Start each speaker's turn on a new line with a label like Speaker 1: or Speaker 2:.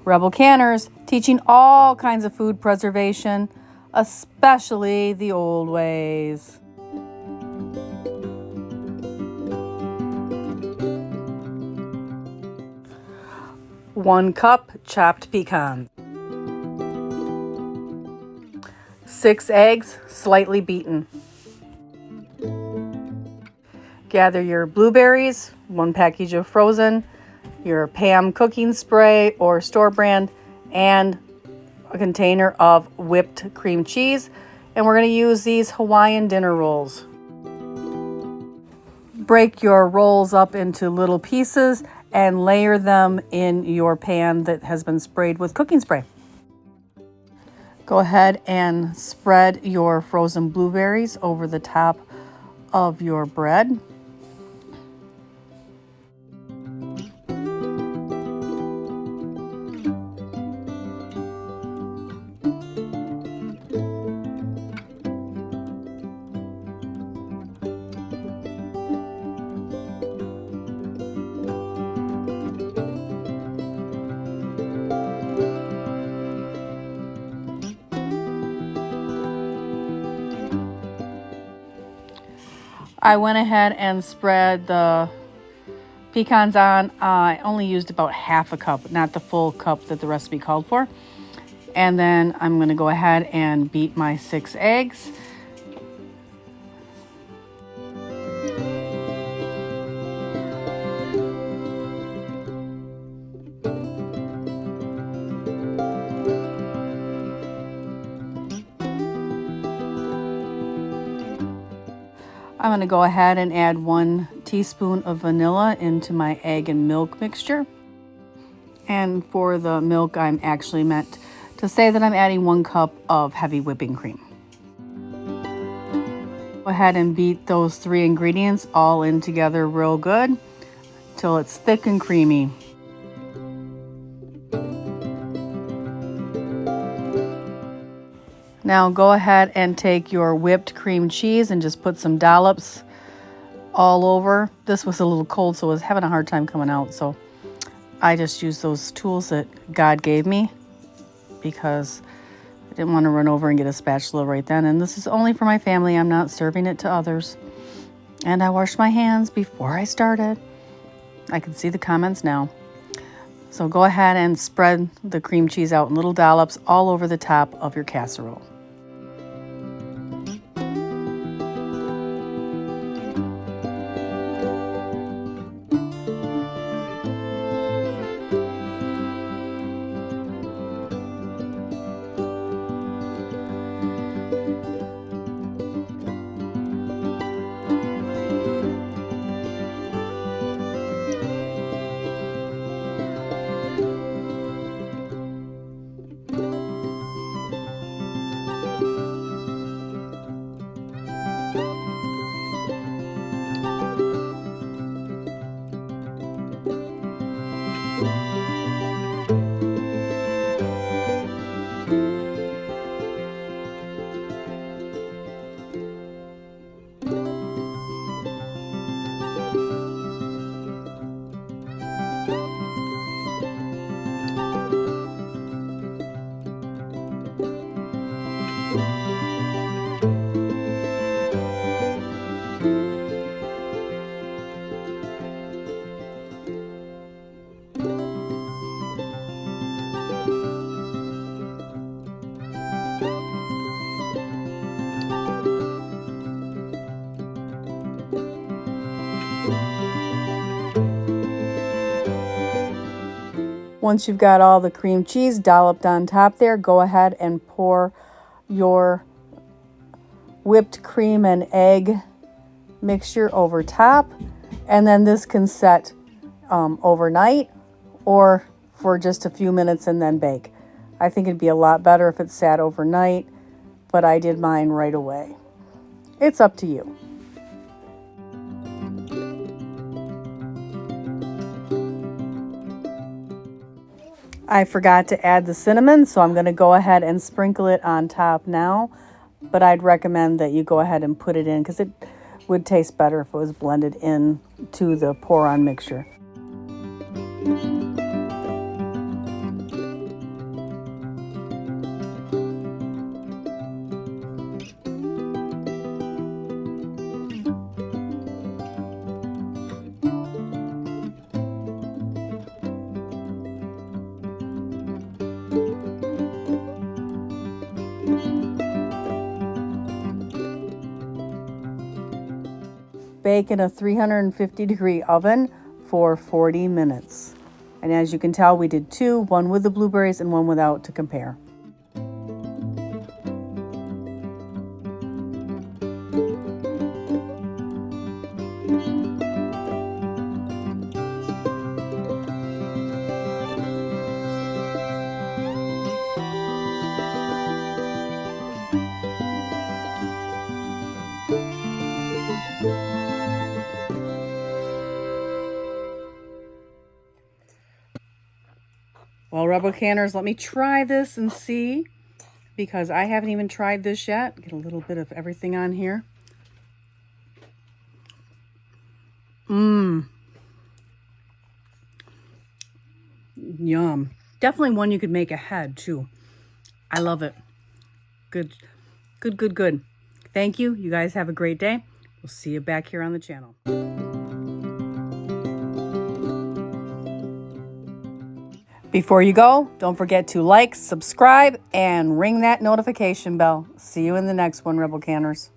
Speaker 1: Rebel Canners, teaching all kinds of food preservation, especially the old ways. One cup chopped pecans. 6 eggs, slightly beaten. Gather your blueberries, 1 package of frozen, your Pam cooking spray or store brand, and a container of whipped cream cheese. And we're going to use these Hawaiian dinner rolls. Break your rolls up into little pieces and layer them in your pan that has been sprayed with cooking spray. Go ahead and spread your frozen blueberries over the top of your bread. I went ahead and spread the pecans on. I only used about half a cup, not the full cup that the recipe called for. And then I'm going to go ahead and beat my 6 eggs. I'm going to go ahead and add 1 teaspoon of vanilla into my egg and milk mixture. And for the milk, I'm actually meant to say that I'm adding 1 cup of heavy whipping cream. Go ahead and beat those 3 ingredients all in together real good till it's thick and creamy. Now go ahead and take your whipped cream cheese and just put some dollops all over. This was a little cold, so I was having a hard time coming out. So I just used those tools that God gave me because I didn't want to run over and get a spatula right then. And this is only for my family. I'm not serving it to others. And I washed my hands before I started. I can see the comments now. So go ahead and spread the cream cheese out in little dollops all over the top of your casserole. Once you've got all the cream cheese dolloped on top there, go ahead and pour your whipped cream and egg mixture over top. And then this can set overnight or for just a few minutes and then bake. I think it'd be a lot better if it sat overnight, but I did mine right away. It's up to you. I forgot to add the cinnamon, so I'm going to go ahead and sprinkle it on top now. but I'd recommend that you go ahead and put it in because it would taste better if it was blended in to the pour-on mixture. Bake in a 350-degree oven for 40 minutes. And as you can tell, we did two, one with the blueberries and one without to compare. Well, Rebel Canners, let me try this and see, because I haven't even tried this yet. Get a little bit of everything on here. Yum. Definitely one you could make ahead too. I love it. Good, good, good, good. Thank you. You guys have a great day. We'll see you back here on the channel. Before you go, don't forget to like, subscribe, and ring that notification bell. See you in the next one, Rebel Canners.